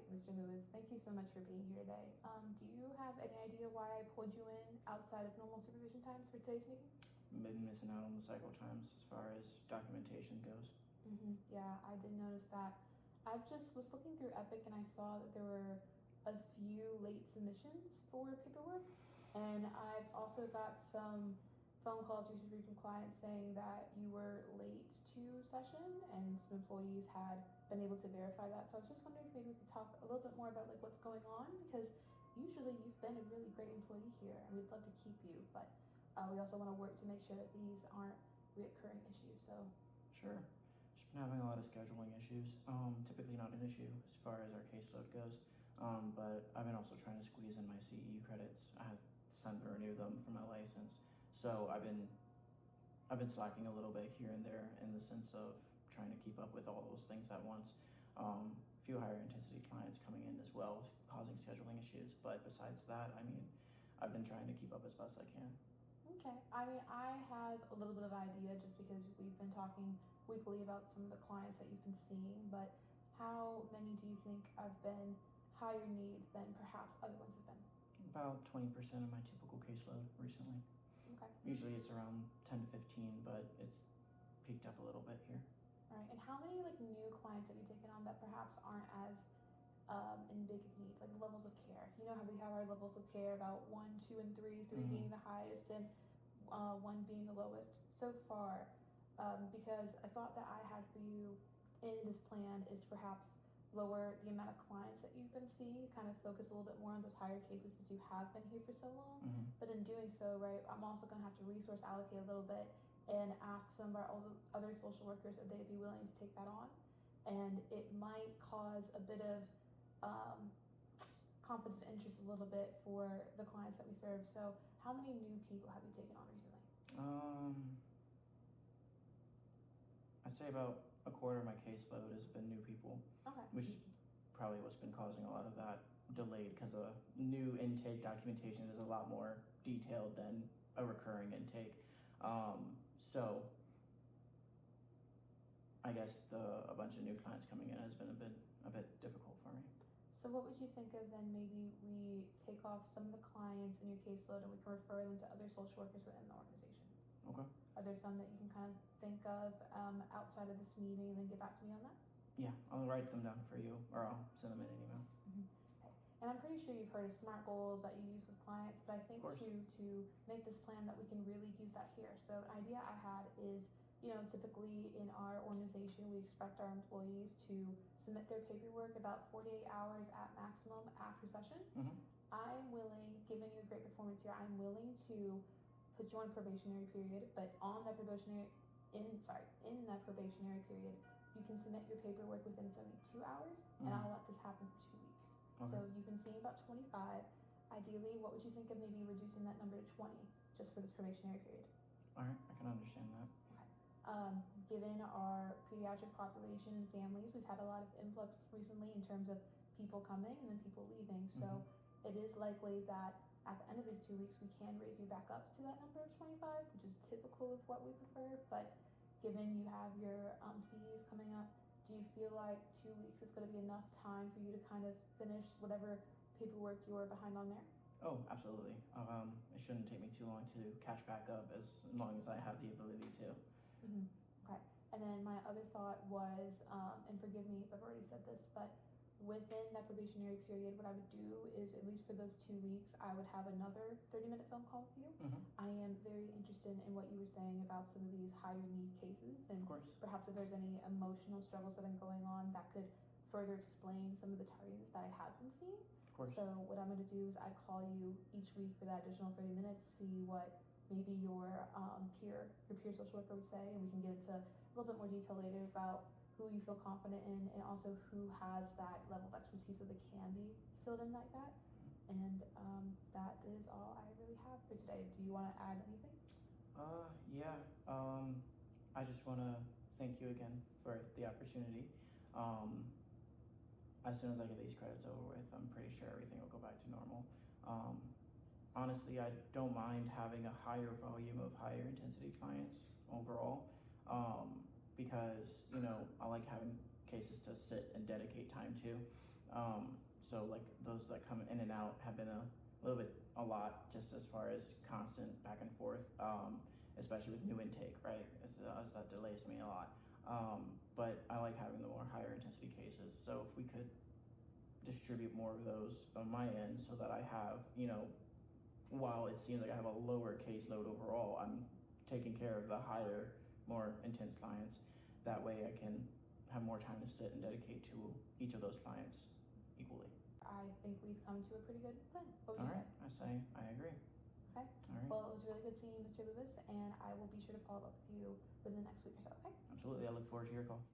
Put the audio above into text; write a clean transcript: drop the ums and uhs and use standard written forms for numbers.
right, Mr. Lewis, thank you so much for being here today. Do you have any idea why I pulled you in outside of normal supervision times for today's meeting? Been missing out on the cycle times as far as documentation goes. Yeah, I did notice that. I just was looking through Epic and I saw that there were a few late submissions for paperwork, and I've also got some phone calls recently from clients saying that you were late to session and some employees had been able to verify that. So I was just wondering if maybe we could talk a little bit more about like what's going on, because usually you've been a really great employee here and we'd love to keep you, but we also want to work to make sure that these aren't reoccurring issues. So Sure. Just been having a lot of scheduling issues. Typically not an issue as far as our caseload goes. But I've been also trying to squeeze in my CE credits. I have time to renew them for my license. So I've been slacking a little bit here and there in the sense of trying to keep up with all those things at once. A few higher intensity clients coming in as well, causing scheduling issues. But besides that, I mean, I've been trying to keep up as best I can. okay, I mean, I have a little bit of idea just because we've been talking weekly about some of the clients that you've been seeing, but how many do you think have been higher need than perhaps other ones have been? About 20% of my typical caseload recently. Okay. Usually it's around 10 to 15, but it's peaked up a little bit here. All right, and how many like new clients have you taken on that perhaps aren't as in big need, like levels of care? You know how we have our levels of care about 1, 2, and 3, 3 being the highest and 1 being the lowest so far, because I thought that I had for you in this plan is to perhaps lower the amount of clients that you've been seeing, kind of focus a little bit more on those higher cases since you have been here for so long. But in doing so, right, I'm also going to have to resource allocate a little bit and ask some of our other social workers if they'd be willing to take that on. And it might cause a bit of conflict of interest a little bit for the clients that we serve. So how many new people have you taken on recently? I'd say about a quarter of my caseload has been new people. Okay. Which is probably what's been causing a lot of that delayed, because a new intake documentation is a lot more detailed than a recurring intake. So I guess a bunch of new clients coming in has been a bit difficult for me. So what would you think of then maybe we take off some of the clients in your caseload and we can refer them to other social workers within the organization? Okay. Are there some that you can kind of think of outside of this meeting and then get back to me on that? Yeah, I'll write them down for you, or I'll send them in an email. Okay. And I'm pretty sure you've heard of SMART goals that you use with clients, but I think to make this plan that we can really use that here. So an idea I had is, you know, typically in our organization, we expect our employees to submit their paperwork about 48 hours at maximum after session. I'm willing, given your great performance here, I'm willing to put you on a probationary period, but on that in that probationary period, you can submit your paperwork within 72 hours, and I'll let this happen for 2 weeks. Okay. So you've been seeing about 25. Ideally, what would you think of maybe reducing that number to 20 just for this probationary period? All right, I can understand that. Given our pediatric population and families, we've had a lot of influx recently in terms of people coming and then people leaving. So it is likely that at the end of these 2 weeks, we can raise you back up to that number of 25, which is typical of what we prefer. But given you have your CEs coming up, do you feel like 2 weeks is going to be enough time for you to kind of finish whatever paperwork you're behind on there? Oh, absolutely. It shouldn't take me too long to catch back up, as long as I have the ability to. Okay. And then my other thought was, and forgive me if I've already said this, but within that probationary period, what I would do is, at least for those 2 weeks, I would have another 30-minute phone call with you. I am very interested in what you were saying about some of these higher need cases, and perhaps if there's any emotional struggles that have been going on that could further explain some of the tardiness that I have been seeing. So what I'm going to do is I call you each week for that additional 30 minutes, see what maybe your peer social worker would say, and we can get into a little bit more detail later about who you feel confident in and also who has that level of expertise that they can be filled in like that. And that is all I really have for today. Do you want to add anything? Yeah. I just want to thank you again for the opportunity. As soon as I get these credits over with, I'm pretty sure everything will go back to normal. Honestly, I don't mind having a higher volume of higher intensity clients overall, because, you know, I like having cases to sit and dedicate time to. So like those that come in and out have been a lot, just as far as constant back and forth, especially with new intake, right? As that delays me a lot. But I like having the more higher intensity cases. So if we could distribute more of those on my end, so that I have, while it seems like I have a lower caseload overall, I'm taking care of the higher, more intense clients. That way I can have more time to sit and dedicate to each of those clients equally. I think we've come to a pretty good plan. What All would you right, say? I agree. Okay. All right. Well, it was really good seeing you, Mr. Lewis, and I will be sure to follow up with you within the next week or so, okay? Absolutely. I look forward to your call.